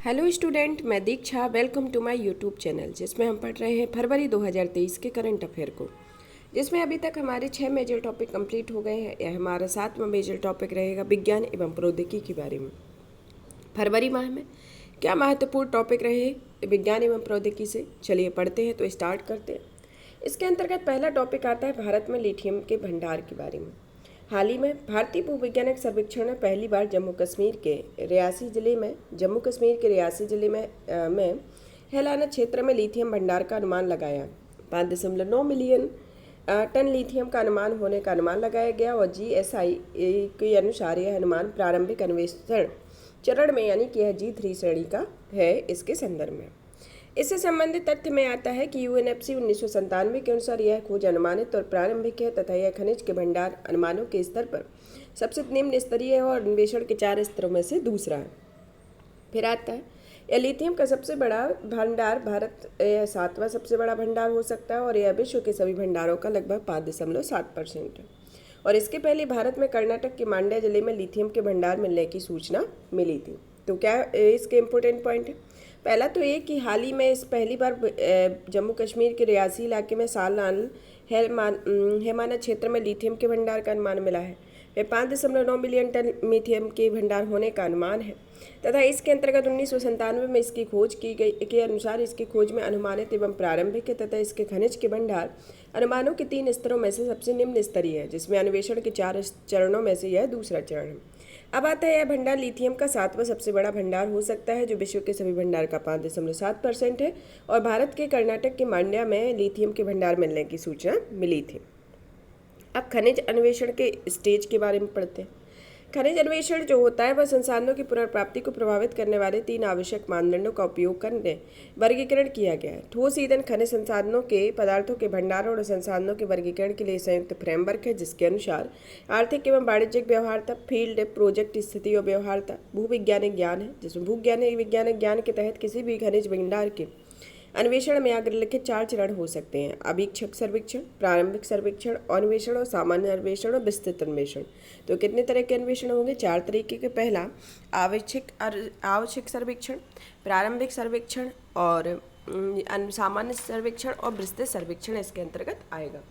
Hello student, मैं Diksha. Welcome to my YouTube channel, जिसमें हम पढ़ रहे हैं फरवरी 2023 के करंट अफेयर को, जिसमें अभी तक हमारे 6 मेजर टॉपिक कंप्लीट हो गए हैं। यह हमारा 7वां मेजर टॉपिक रहेगा विज्ञान एवं प्रौद्योगिकी के बारे में। फरवरी माह में क्या महत्वपूर्ण टॉपिक रहे विज्ञान एवं प्रौद्योगिकी से, चलिए पढ़ते हैं। तो स्टार्ट करते हैं। इसके अंतर्गत पहला टॉपिक आता है भारत में लिथियम के भंडार के बारे में। हाल ही में भारतीय भूवैज्ञानिक सर्वेक्षण ने पहली बार जम्मू कश्मीर के रियासी जिले में हेलाना क्षेत्र में लिथियम भंडार का अनुमान लगाया। 5.9 मिलियन टन लिथियम का अनुमान होने का अनुमान लगाया गया और GSI के अनुसार यह अनुमान प्रारंभिक अन्वेषण चरण में, यानी कि यह G3 श्रेणी का है। इसके संदर्भ में इससे संबंधित तथ्य में आता है कि UNFC 1997 के अनुसार यह खोज अनुमानित और प्रारंभिक है तथा यह खनिज के भंडार अनुमानों के स्तर पर सबसे निम्न स्तरीय है और अन्वेषण के 4 स्तरों में से दूसरा है। फिर आता है यह लिथियम का सबसे बड़ा भंडार भारत 7वां सबसे बड़ा भंडार हो सकता है और यह विश्व के सभी भंडारों का लगभग 5.7% है। और इसके पहले भारत में कर्नाटक के मांड्या जिले में लिथियम के भंडार मिलने की सूचना मिली थी। तो क्या इसके इम्पोर्टेंट पॉइंट है? पहला तो ये कि हाल ही में इस पहली बार जम्मू कश्मीर के रियासी इलाके में सालान हेमाना क्षेत्र में लिथियम के भंडार का अनुमान मिला है। वे 5.9 मिलियन टन लिथियम के भंडार होने का अनुमान है तथा इसके अंतर्गत 1997 में इसकी खोज की गई के अनुसार इसकी खोज में अनुमानित एवं प्रारंभिक है तथा इसके खनिज के भंडार अनुमानों के 3 स्तरों में से सबसे निम्न स्तरीय है, जिसमें अन्वेषण के 4 चरणों में से यह दूसरा चरण है। अब आता है यह भंडार लिथियम का 7वां सबसे बड़ा भंडार हो सकता है, जो विश्व के सभी भंडार का 5.7% है और भारत के कर्नाटक के मांड्या में लिथियम के भंडार मिलने की सूचना मिली थी। अब खनिज अन्वेषण के स्टेज के बारे में पढ़ते हैं। खनिज अन्वेषण जो होता है वह संसाधनों की पुनर्प्राप्ति को प्रभावित करने वाले 3 आवश्यक मानदंडों का उपयोग करने वर्गीकरण किया गया है। ठोस ईंधन खनिज संसाधनों के पदार्थों के भंडारण और संसाधनों के वर्गीकरण के लिए संयुक्त फ्रेमवर्क है, जिसके अनुसार आर्थिक एवं वाणिज्यिक व्यवहार्यता, फील्ड प्रोजेक्ट स्थिति और व्यवहार्यता, भूवैज्ञानिक ज्ञान है, जिसमें भूवैज्ञानिक ज्ञान के तहत किसी भी खनिज भंडार के अन्वेषण में अग्रलिखित 4 चरण हो सकते हैं: अभीक्षक सर्वेक्षण, प्रारंभिक सर्वेक्षण, अन्वेषण और सामान्य अन्वेषण और विस्तृत अन्वेषण। तो कितने तरह के अन्वेषण होंगे? 4 तरीके के। पहला आवश्यक सर्वेक्षण, प्रारंभिक सर्वेक्षण और सामान्य सर्वेक्षण और विस्तृत सर्वेक्षण इसके अंतर्गत आएगा।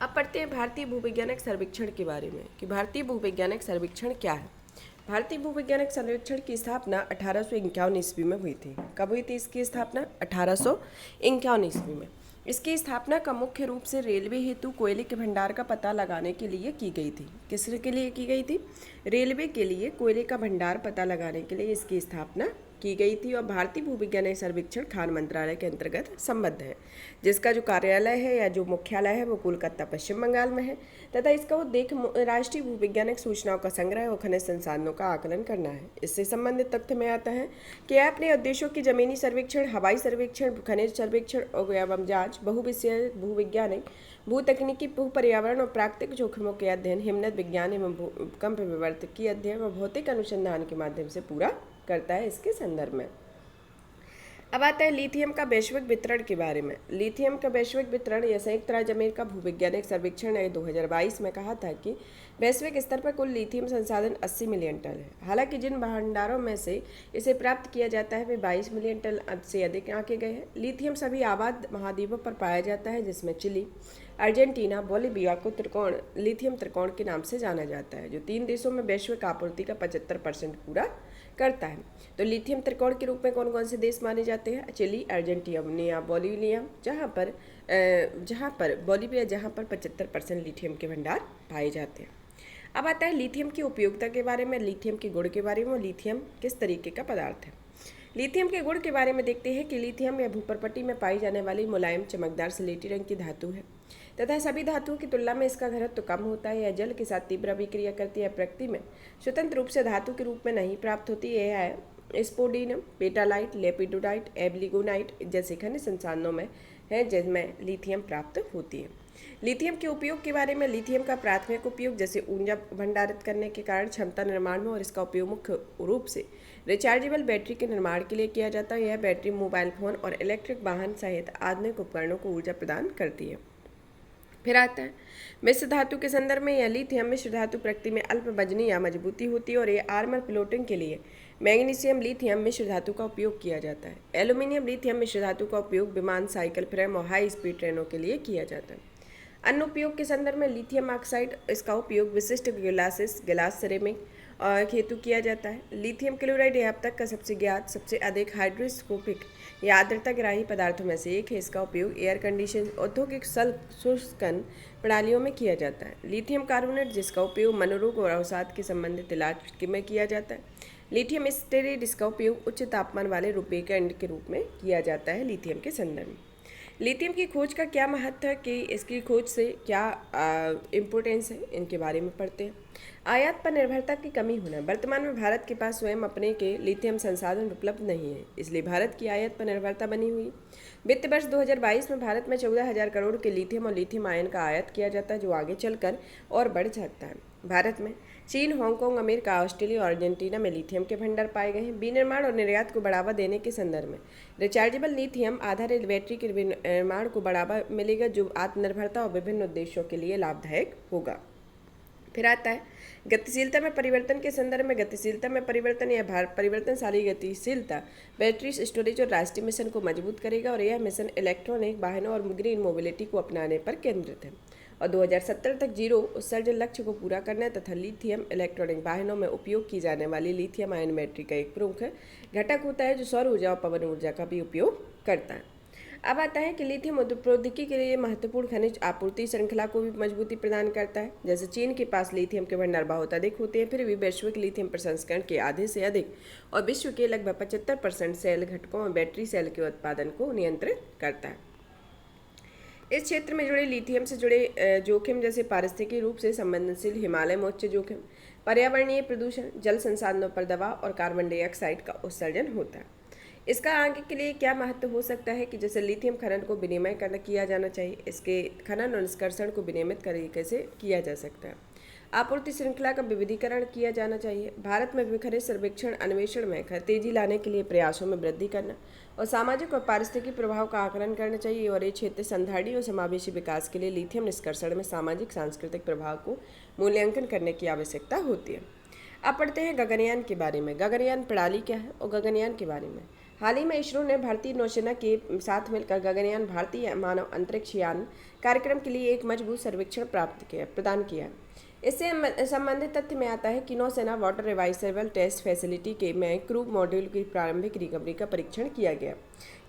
अब पढ़ते हैं भारतीय भूवैज्ञानिक सर्वेक्षण के बारे में कि भारतीय भूवैज्ञानिक सर्वेक्षण क्या है। भारतीय भूवैज्ञानिक सर्वेक्षण की स्थापना 1851 ईस्वी में हुई थी। कब हुई थी इसकी स्थापना? 1851 ईस्वी में। इसकी स्थापना का मुख्य रूप से रेलवे हेतु कोयले के भंडार का पता लगाने के लिए की गई थी। किस के लिए की गई थी? रेलवे के लिए कोयले का भंडार पता लगाने के लिए इसकी स्थापना की गई थी और भारतीय भूवैज्ञानिक सर्वेक्षण खान मंत्रालय के अंतर्गत संबद्ध है, जिसका जो कार्यालय है या जो मुख्यालय है वो कोलकाता पश्चिम बंगाल में है तथा इसका उद्देश्य राष्ट्रीय भूवैज्ञानिक सूचनाओं का संग्रह और खनिज संसाधनों का आकलन करना है। इससे संबंधित तथ्य में आता है कि यह अपने उद्देश्यों की जमीनी सर्वेक्षण, हवाई सर्वेक्षण, खनिज सर्वेक्षण एवं जाँच, बहुविषयीय भूवैज्ञानिक, भूतकनीकी, भू पर्यावरण और प्राकृतिक जोखिमों के अध्ययन, हिमनद विज्ञान एवं भूकंप विवर्तकी अध्ययन और भौतिक अनुसंधान के माध्यम से पूरा करता है। इसके संदर्भ में अब आता है लिथियम का वैश्विक वितरण के बारे में। लिथियम का वैश्विक वितरण यह संयुक्त राज्य अमेरिका भूवैज्ञानिक सर्वेक्षण ने 2022 में कहा था कि वैश्विक स्तर पर कुल लिथियम संसाधन 80 मिलियन टन है। हालांकि जिन भंडारों में से इसे प्राप्त किया जाता है वे 22 मिलियन टन से अधिक आंके गए हैं। लिथियम सभी आबाद महाद्वीपों पर पाया जाता है, जिसमें चिली, अर्जेंटीना, बोलिविया को त्रिकोण लिथियम त्रिकोण के नाम से जाना जाता है, जो 3 देशों में वैश्विक आपूर्ति का 75% पूरा करता है। तो लिथियम त्रिकोण के रूप में कौन कौन से देश माने जाते हैं? चिली, अर्जेंटीना, बोलिविया, जहाँ पर बोलिविया, जहाँ पर 75% लिथियम के भंडार पाए जाते हैं। अब आता है लिथियम की उपयोगिता के बारे में, लिथियम के गुण के बारे में। लिथियम किस तरीके का पदार्थ है? लिथियम के गुण के बारे में देखते हैं कि लिथियम या भूपर्पटी में पाई जाने वाली मुलायम चमकदार स्लेटी रंग की धातु है तथा सभी धातुओं की तुलना में इसका घनत्व तो कम होता है। यह जल के साथ तीव्र अभिक्रिया करती है, प्रकृति में स्वतंत्र रूप से धातु के रूप में नहीं प्राप्त होती है। स्पोडिनम, पेटालाइट, लेपिडोडाइट, एबलिगोनाइट जैसे खनिज संसाधनों में है जिनमें लिथियम प्राप्त होती है। लिथियम के उपयोग के बारे में, लिथियम का प्राथमिक उपयोग जैसे ऊर्जा भंडारित करने के कारण क्षमता निर्माण में और इसका उपयोग मुख्य रूप से रिचार्जेबल बैटरी के निर्माण के लिए किया जाता है। यह बैटरी मोबाइल फोन और इलेक्ट्रिक वाहन सहित आधुनिक उपकरणों को ऊर्जा प्रदान करती है। फिर आता है मिश्र धातु के संदर्भ में। यह लिथियम मिश्र धातु प्रकृति में अल्प वजनी या मजबूती होती है और ये आर्मर प्लोटिंग के लिए मैग्नीशियम लिथियम मिश्र धातु का उपयोग किया जाता है। एल्यूमिनियम लिथियम मिश्र धातु का उपयोग विमान, साइकिल फ्रेम और हाई स्पीड ट्रेनों के लिए किया जाता है। अन्य उपयोग के संदर्भ में लिथियम ऑक्साइड, इसका उपयोग विशिष्ट गिलास सिरेमिक हेतु किया जाता है। लिथियम क्लोराइड अब तक का सबसे ज्ञात, सबसे अधिक हाइड्रोस्कोपिक या आर्द्रता ग्राही पदार्थों में से एक है। इसका उपयोग एयर कंडीशन औद्योगिक शुष्कन प्रणालियों में किया जाता है। लिथियम कार्बोनेट, जिसका उपयोग मनोरोग और अवसाद के संबंधित इलाज में किया जाता है। लिथियम स्टेरेट, इसका उपयोग उच्च तापमान वाले रूपेकेंड के रूप में किया जाता है लिथियम के संदर्भ में। लिथियम की खोज का क्या महत्व है कि इसकी खोज से क्या इम्पोर्टेंस है, इनके बारे में पढ़ते हैं। आयात पर निर्भरता की कमी होना। वर्तमान में भारत के पास स्वयं अपने के लिथियम संसाधन उपलब्ध नहीं है, इसलिए भारत की आयात पर निर्भरता बनी हुई। वित्त वर्ष 2022 में भारत में 14,000 करोड़ के लिथियम और लिथियम आयन का आयात किया जाता है, जो आगे चलकर और बढ़ सकता है। भारत में चीन, हांगकांग, अमेरिका, ऑस्ट्रेलिया और अर्जेंटीना में लिथियम के भंडार पाए गए हैं। विनिर्माण और निर्यात को बढ़ावा देने के संदर्भ में रिचार्जेबल लिथियम आधारित बैटरी के निर्माण को बढ़ावा मिलेगा, जो आत्मनिर्भरता और विभिन्न उद्देश्यों के लिए लाभदायक होगा। फिर आता है गतिशीलता में परिवर्तन के संदर्भ में। गतिशीलता में परिवर्तन या परिवर्तनशाली गतिशीलता बैटरी स्टोरेज और राष्ट्रीय मिशन को मजबूत करेगा, और यह मिशन इलेक्ट्रॉनिक वाहनों और ग्रीन मोबिलिटी को अपनाने पर केंद्रित है और 2070 तक जीरो उत्सर्जन लक्ष्य को पूरा करना है तथा लिथियम इलेक्ट्रॉनिक वाहनों में उपयोग की जाने वाली लिथियम आयन बैटरी का एक प्रमुख घटक होता है, जो सौर ऊर्जा और पवन ऊर्जा का भी उपयोग करता है। अब आता है कि लिथियम प्रौद्योगिकी के लिए महत्वपूर्ण खनिज आपूर्ति श्रृंखला को भी मजबूती प्रदान करता है। जैसे चीन के पास लिथियम के भंडार बहुत अधिक होते हैं, फिर भी वैश्विक लिथियम प्रसंस्करण के आधे से अधिक और विश्व के लगभग 75% सेल घटकों और बैटरी सेल के उत्पादन को नियंत्रित करता है। इस क्षेत्र में जुड़े लिथियम से जुड़े जोखिम, जैसे पारिस्थितिकी रूप से संवेदनशील हिमालय में उच्च जोखिम, पर्यावरणीय प्रदूषण, जल संसाधनों पर दबाव और कार्बन डाइऑक्साइड का उत्सर्जन होता है। इसका आगे के लिए क्या महत्व हो सकता है कि जैसे लिथियम खनन को विनिमय किया जाना चाहिए, इसके खनन और निष्कर्षण को विनियमित तरीके से किया जा सकता है। आपूर्ति श्रृंखला का विविधीकरण किया जाना चाहिए। भारत में खनिज सर्वेक्षण अन्वेषण में तेजी लाने के लिए प्रयासों में वृद्धि करना और सामाजिक और पारिस्थितिक प्रभाव का आकलन करना चाहिए, और ये क्षेत्र संधारणीय और समावेशी विकास के लिए लिथियम निष्कर्षण में सामाजिक सांस्कृतिक प्रभाव को मूल्यांकन करने की आवश्यकता होती है। अब पढ़ते हैं गगनयान के बारे में। गगनयान प्रणाली क्या है और गगनयान के बारे में। हाल ही में इसरो ने भारतीय नौसेना के साथ मिलकर गगनयान भारतीय मानव अंतरिक्ष यान कार्यक्रम के लिए एक मजबूत सर्वेक्षण प्रदान किया। इससे संबंधित तथ्य में आता है कि नौसेना वाटर रिवाइसेबल टेस्ट फैसिलिटी के में क्रू मॉड्यूल की प्रारंभिक रिकवरी का परीक्षण किया गया।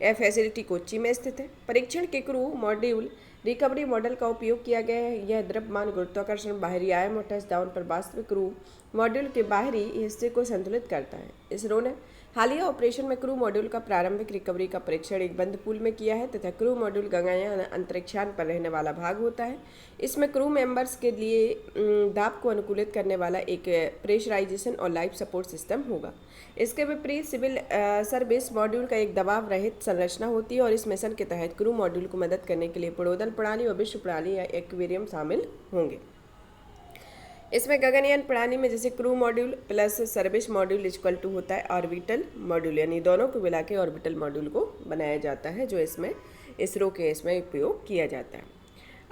यह फैसिलिटी कोच्चि में स्थित है। परीक्षण के क्रू मॉड्यूल रिकवरी मॉडल का उपयोग किया गया है। यह द्रव्यमान, गुरुत्वाकर्षण, बाहरी आयाम और टचडाउन पर वास्तविक क्रू मॉड्यूल के बाहरी हिस्से को संतुलित करता है। इसरो ने हालिया ऑपरेशन में क्रू मॉड्यूल का प्रारंभिक रिकवरी का परीक्षण एक बंद पूल में किया है तथा क्रू मॉड्यूल गगनयान अंतरिक्षयान पर रहने वाला भाग होता है। इसमें क्रू मेंबर्स के लिए दाब को अनुकूलित करने वाला एक प्रेशराइजेशन और लाइफ सपोर्ट सिस्टम होगा। इसके विपरीत सिविल सर्विस मॉड्यूल का एक दबाव रहित संरचना होती है, और इस मिशन के तहत क्रू मॉड्यूल को मदद करने के लिए प्रणोदन प्रणाली और विश्व प्रणाली या एक्वेरियम शामिल होंगे। इसमें गगनयान प्रणाली में जैसे crew module plus service module equal to होता है ऑर्बिटल मॉड्यूल, यानी दोनों को मिला के ऑर्बिटल मॉड्यूल को बनाया जाता है, जो इसमें इसरो के इसमें उपयोग किया जाता है।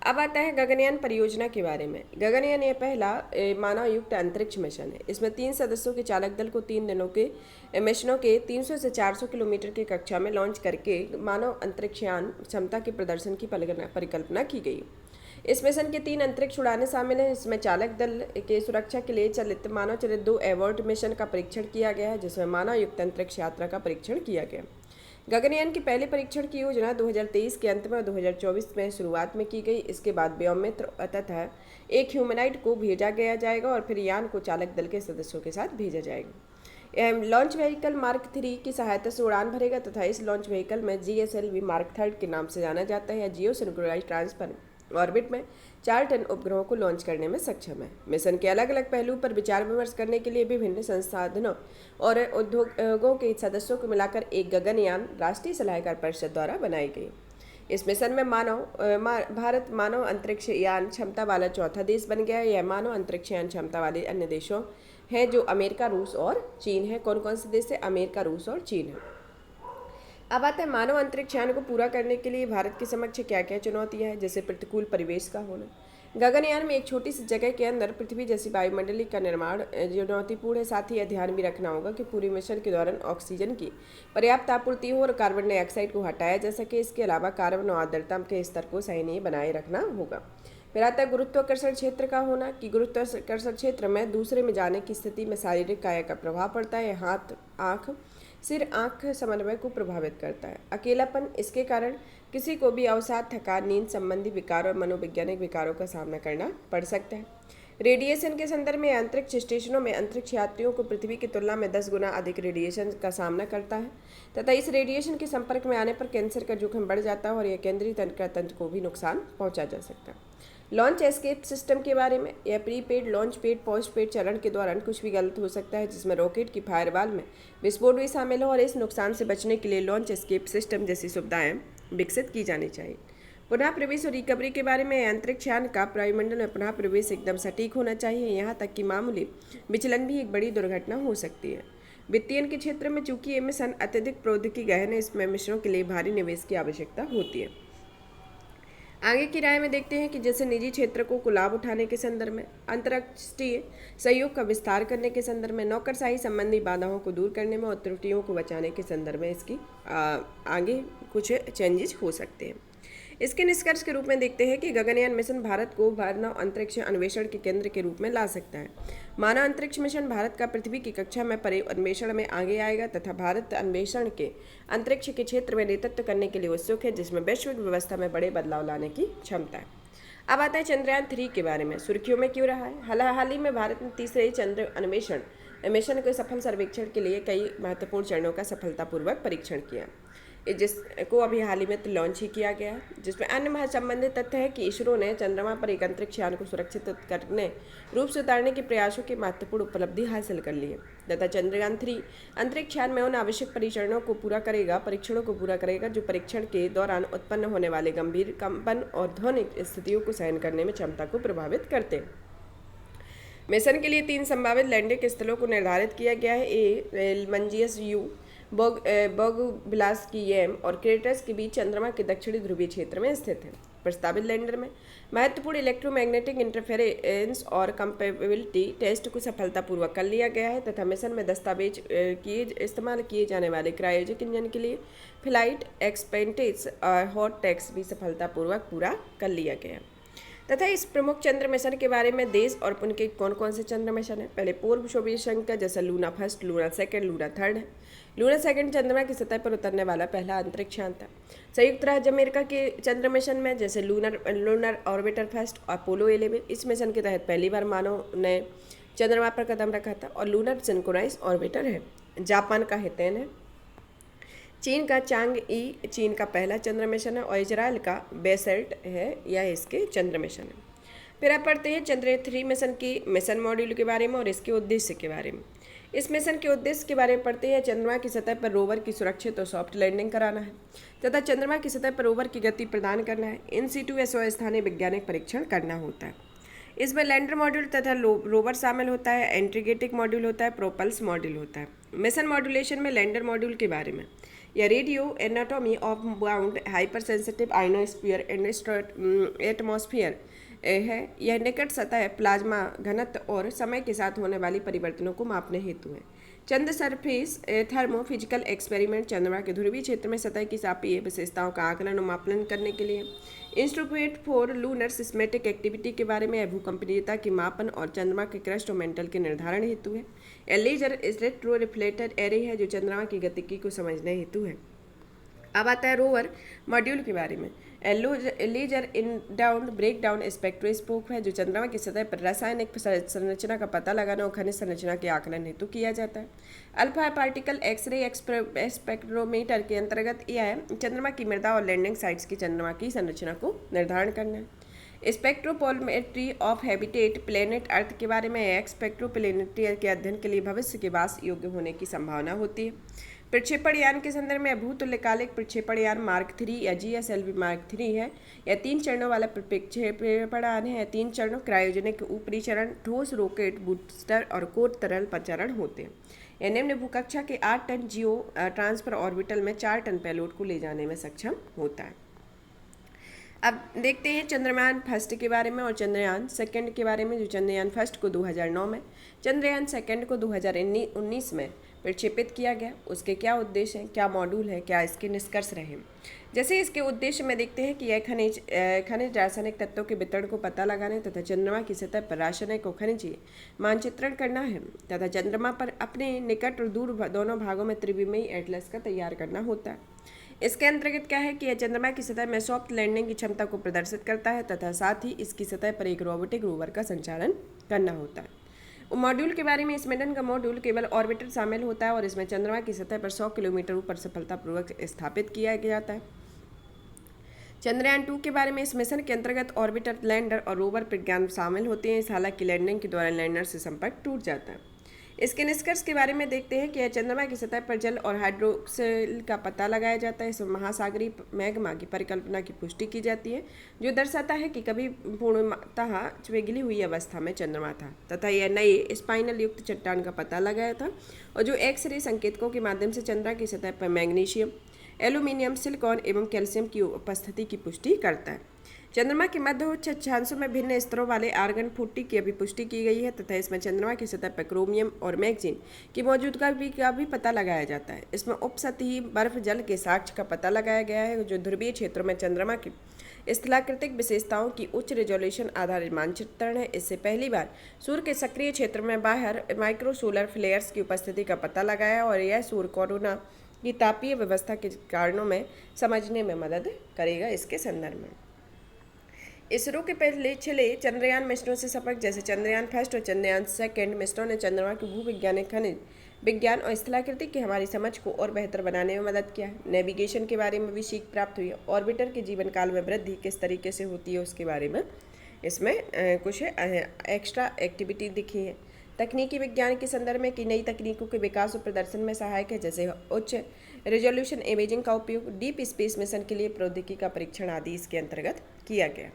अब आता है गगनयान परियोजना के बारे में। गगनयान यह पहला मानवयुक्त अंतरिक्ष मिशन है। इसमें 3 सदस्यों के चालक दल को 3 दिनों के मिशनों के 300 से 400 किलोमीटर की कक्षा में लॉन्च करके मानव अंतरिक्षयान क्षमता के प्रदर्शन की परिकल्पना की गई। इस मिशन के 3 अंतरिक्ष उड़ानें शामिल हैं। इसमें चालक दल के सुरक्षा के लिए चलित मानव चलित 2 एवॉर्ड मिशन का परीक्षण किया गया है, जिसमें मानवयुक्त अंतरिक्ष यात्रा का परीक्षण किया गया। गगनयान के पहले परीक्षण की योजना 2023 के अंत में और 2024 में शुरुआत में की गई। इसके बाद व्योममित्र तथा एक ह्यूमनाइट को भेजा गया जाएगा और फिर यान को चालक दल के सदस्यों के साथ भेजा जाएगा। यह लॉन्च व्हीकल मार्क 3 की सहायता से उड़ान भरेगा तथा इस लॉन्च व्हीकल में GSLV मार्क 3 के नाम से जाना जाता है, या जियो सिंक्रोनाइज्ड ट्रांसफर ऑर्बिट में 4 टन उपग्रहों को लॉन्च करने में सक्षम है। मिशन के अलग अलग पहलू पर विचार विमर्श करने के लिए विभिन्न संसाधनों और उद्योगों के सदस्यों को मिलाकर एक गगनयान राष्ट्रीय सलाहकार परिषद द्वारा बनाई गई। इस मिशन में भारत मानव अंतरिक्ष यान क्षमता वाला चौथा देश बन गया है। यह मानव अंतरिक्ष यान क्षमता वाले अन्य देशों हैं, जो अमेरिका, रूस और चीन है। कौन कौन से देश है? अमेरिका, रूस और चीन है। अब आता है मानव अंतरिक्ष यान को पूरा करने के लिए भारत के समक्ष क्या क्या चुनौतियां हैं, जैसे प्रतिकूल परिवेश का होना, गगनयान में एक छोटी सी जगह के अंदर पृथ्वी जैसी वायुमंडली का निर्माण चुनौतीपूर्ण है। साथ ही यह ध्यान भी रखना होगा कि पूरी मिशन के दौरान ऑक्सीजन की पर्याप्त आपूर्ति हो और कार्बन डाइऑक्साइड को हटाया जा सके। इसके अलावा कार्बन और आर्द्रता के स्तर को सही बनाए रखना होगा। फिर आता है गुरुत्वाकर्षण क्षेत्र का होना, कि गुरुत्वाकर्षण क्षेत्र में दूसरे में जाने की स्थिति में शारीरिक काया का प्रभाव पड़ता है। हाथ, आँख, सिर आँख समन्वय को प्रभावित करता है। अकेलापन, इसके कारण किसी को भी अवसाद, थकान, नींद संबंधी विकार और मनोवैज्ञानिक विकारों का सामना करना पड़ सकता है। रेडिएशन के संदर्भ में अंतरिक्ष स्टेशनों में अंतरिक्ष यात्रियों को पृथ्वी की तुलना में 10 गुना अधिक रेडिएशन का सामना करता है तथा इस रेडिएशन के संपर्क में आने पर कैंसर का जोखिम बढ़ जाता है और यह केंद्रीय तंत्र को भी नुकसान पहुंचा जा सकता है। लॉन्च एस्केप सिस्टम के बारे में, यह prepaid, launch paid, post paid चरण के दौरान कुछ भी गलत हो सकता है जिसमें रॉकेट की फायरवॉल में विस्फोट भी शामिल हो और इस नुकसान से बचने के लिए लॉन्च एस्केप सिस्टम जैसी सुविधाएं विकसित की जानी चाहिए। पुनः प्रवेश और रिकवरी के बारे में, अंतरिक्ष यान का वायुमंडल में पुनः प्रवेश एकदम सटीक होना चाहिए, यहाँ तक कि मामूली विचलन भी एक बड़ी दुर्घटना हो सकती है। वित्तीयन के क्षेत्र में चूंकि ये मिशन अत्यधिक प्रौद्योगिकी गहन है, इसमें मिशनों के लिए भारी निवेश की आवश्यकता होती है। आगे की राय में देखते हैं कि जैसे निजी क्षेत्र को लाभ उठाने के संदर्भ में, अंतर्राष्ट्रीय सहयोग का विस्तार करने के संदर्भ में, नौकरशाही संबंधी बाधाओं को दूर करने में और त्रुटियों को बचाने के संदर्भ में इसकी आगे कुछ चेंजेस हो सकते हैं। इसके निष्कर्ष के रूप में देखते हैं कि गगनयान मिशन भारत को मानव अंतरिक्ष अन्वेषण के केंद्र के रूप में ला सकता है। मानव अंतरिक्ष मिशन भारत का पृथ्वी की कक्षा में परे अन्वेषण में आगे आएगा तथा भारत अन्वेषण के अंतरिक्ष के क्षेत्र में नेतृत्व करने के लिए उत्सुक है, जिसमें वैश्विक व्यवस्था में बड़े बदलाव लाने की क्षमता है। अब आता है चंद्रयान 3 के बारे में। सुर्खियों में क्यों रहा है? हाल ही में भारत ने तीसरे चंद्र अन्वेषण मिशन के सफल सर्वेक्षण के लिए कई महत्वपूर्ण चरणों का सफलतापूर्वक परीक्षण किया, जिसको अभी हाल ही में लॉन्च ही किया गया है, जिसमें अन्य संबंधित तथ्य है कि इसरो ने चंद्रमा पर एक अंतरिक्ष यान को सुरक्षित करने रूप से उतारने के प्रयासों की महत्वपूर्ण उपलब्धि हासिल कर ली है तथा चंद्रयान 3 अंतरिक्ष यान में उन आवश्यक परीक्षणों को पूरा करेगा जो परीक्षण के दौरान उत्पन्न होने वाले गंभीर कंपन और ध्वनि स्थितियों को सहन करने में क्षमता को प्रभावित करते हैं। मिशन के लिए 3 संभावित लैंडिंग स्थलों को निर्धारित किया गया है। ए मंजियस यू, बोगबिलास की येम और क्रेटस के बीच चंद्रमा के दक्षिणी ध्रुवीय क्षेत्र में स्थित है। प्रस्तावित लैंडर में महत्वपूर्ण इलेक्ट्रोमैग्नेटिक इंटरफेरेंस और कंपेबिलिटी टेस्ट को सफलतापूर्वक कर लिया गया है तथा मिशन में दस्तावेज इस्तेमाल किए जाने वाले क्रायोजेनिक इंजन के लिए फ्लाइट एक्सपेंटेज और हॉट टैक्स भी सफलतापूर्वक पूरा कर लिया गया है। तथा इस प्रमुख चंद्र मिशन के बारे में देश और उनके कौन कौन से चंद्र मिशन है। पहले पूर्व सोवियत संघ का, जैसा Luna first, Luna second, Luna third है। लूना सेकंड चंद्रमा की सतह पर उतरने वाला पहला अंतरिक्ष यान था। संयुक्त राज्य अमेरिका के चंद्र मिशन में, जैसे लूनर ऑर्बिटर फर्स्ट, अपोलो 11, इस मिशन के तहत पहली बार मानव ने चंद्रमा पर कदम रखा था और लूनर सिंक्रोनाइज ऑर्बिटर है। जापान का हितेन है। चीन का चांग-ई चीन का पहला चंद्र मिशन है और इजराइल का बेसेल्ट है, यह इसके चंद्र मिशन है। फिर आप पढ़ते हैं चंद्रयान 3 मिशन की मिशन मॉड्यूल के बारे में और इसके उद्देश्य के बारे में। इस मिशन के उद्देश्य के बारे में पढ़ते हैं चंद्रमा की सतह पर रोवर की सुरक्षित और सॉफ्ट लैंडिंग कराना है तथा चंद्रमा की सतह पर रोवर की गति प्रदान करना है। इन सीटू स्थानीय वैज्ञानिक परीक्षण करना होता है। इसमें लैंडर मॉड्यूल तथा रोवर शामिल होता है, इंटीग्रेटेड मॉड्यूल होता है, प्रोपल्स मॉड्यूल होता है। मिशन मॉड्यूलेशन में लैंडर मॉड्यूल के बारे में, या radio anatomy of bound hyper sensitive ionosphere atmosphere है। यह निकट सतह, प्लाज्मा घनत्व और समय के साथ होने वाली परिवर्तनों को मापने हेतु है। चंद्र सरफेस थर्मो फिजिकल एक्सपेरिमेंट चंद्रमा के ध्रुवीय क्षेत्र में सतह की तापीय विशेषताओं का आकलन और मापन करने के लिए। इंस्ट्रूमेंट फॉर लूनर सिस्मेटिक एक्टिविटी के बारे में भूकंपनीयता के मापन और चंद्रमा के क्रस्ट और मेंटल के निर्धारण हेतु है। एलीजर इलेक्ट्रो रिफ्लेक्टर एरे है जो चंद्रमा की गतिकी को समझने हेतु है। अब आता है रोवर मॉड्यूल के बारे में। लेजर इंडाउन ब्रेक डाउन स्पेक्ट्रोस्कोप है जो चंद्रमा की सतह पर रासायनिक संरचना का पता लगाना और खनिज संरचना के आकलन हेतु किया जाता है। अल्फा पार्टिकल एक्सरे स्पेक्ट्रोमीटर के अंतर्गत यह चंद्रमा की मृदा और लैंडिंग साइट्स की चंद्रमा की संरचना को निर्धारण करना है। स्पेक्ट्रोपोलमेट्री ऑफ हैबिटेट प्लेनेट अर्थ के बारे में स्पेक्ट्रोप्लेनेट्री के अध्ययन के लिए भविष्य के वास योग्य होने की संभावना होती है। प्रक्षेपण यान के संदर्भ में भूतुल्यकालिक प्रक्षेपण यान मार्क 3 या GSLV मार्क 3 है। यह 3 चरणों वाला प्रक्षेपण यान है। 3 चरणों क्रायोजेनिक ऊपरी चरण, ठोस रॉकेट बूस्टर और कोर तरल चरण होते हैं। यह निम्न भूकक्षा के 8 टन जियो ट्रांसफर ऑर्बिटल में 4 टन पेलोड को ले जाने में सक्षम होता है। अब देखते हैं चंद्रयान फर्स्ट के बारे में और चंद्रयान सेकंड के बारे में। जो चंद्रयान फर्स्ट को 2009 में, चंद्रयान सेकंड को 2019 में प्रक्षेपित किया गया। उसके क्या उद्देश्य हैं, क्या मॉड्यूल है, क्या इसके निष्कर्ष रहे। जैसे इसके उद्देश्य में देखते हैं कि यह खनिज रासायनिक तत्वों के वितरण को पता लगाने तथा चंद्रमा की सतह पर रासायनिक और खनिजीय मानचित्रण करना है तथा चंद्रमा पर अपने निकट और दूर दोनों भागों में त्रिविमीय एटलस का तैयार करना होता है। इसके अंतर्गत क्या है कि यह चंद्रमा की सतह में सॉफ्ट लैंडिंग की क्षमता को प्रदर्शित करता है तथा साथ ही इसकी सतह पर एक रोबोटिक रोवर का संचालन करना होता है। मॉड्यूल के बारे में, इस मिशन का मॉड्यूल केवल ऑर्बिटर शामिल होता है और इसमें चंद्रमा की सतह पर 100 किलोमीटर ऊपर सफलतापूर्वक स्थापित किया जाता है। चंद्रयान 2 के बारे में, इस मिशन के अंतर्गत ऑर्बिटर, लैंडर और रोवर प्रज्ञान शामिल होते हैं। हालांकि लैंडिंग के दौरान लैंडर से संपर्क टूट जाता है। इसके निष्कर्ष के बारे में देखते हैं कि यह चंद्रमा की सतह पर जल और हाइड्रोक्सिल का पता लगाया जाता है। इसमें महासागरीय मैग्मा की परिकल्पना की पुष्टि की जाती है जो दर्शाता है कि कभी पूर्णतः पिघली हुई अवस्था में चंद्रमा था तथा यह नए स्पाइनल युक्त चट्टान का पता लगाया था और जो एक्सरे संकेतकों के माध्यम से चंद्रमा की सतह पर मैग्नीशियम, एल्यूमिनियम, सिलिकॉन एवं कैल्शियम की उपस्थिति की पुष्टि करता है। चंद्रमा के मध्य उच्च अक्षांशों में भिन्न स्तरों वाले आर्गन 40 की अभी पुष्टि की गई है तथा इसमें चंद्रमा की सतह पर क्रोमियम और मैग्नीज की मौजूदगी का भी पता लगाया जाता है। इसमें उपसतही बर्फ जल के साक्ष्य का पता लगाया गया है जो ध्रुवीय क्षेत्रों में चंद्रमा की स्थलाकृतिक विशेषताओं की उच्च रेजोल्यूशन आधारित मानचित्रण है। इससे पहली बार सूर्य के सक्रिय क्षेत्र में बाहर माइक्रो सोलर फ्लेयर्स की उपस्थिति का पता लगाया और यह सूर्य कोरोना की तापीय व्यवस्था के कारणों में समझने में मदद करेगा। इसके संदर्भ में इसरो के पहले चले चंद्रयान मिशनों से सबक, जैसे चंद्रयान फर्स्ट और चंद्रयान सेकंड मिशनों ने चंद्रमा की भूवैज्ञानिक, खनिज विज्ञान और स्थलाकृति की हमारी समझ को और बेहतर बनाने में मदद किया है। नेविगेशन के बारे में भी सीख प्राप्त हुई है। ऑर्बिटर के जीवन काल में वृद्धि किस तरीके से होती है उसके बारे में इसमें कुछ एक्स्ट्रा एक्टिविटी दिखी है। तकनीकी विज्ञान के संदर्भ में कि नई तकनीकों के विकास और प्रदर्शन में सहायक है, जैसे उच्च रेजोल्यूशन इमेजिंग का उपयोग, डीप स्पेस मिशन के लिए प्रौद्योगिकी का परीक्षण आदि इसके अंतर्गत किया गया।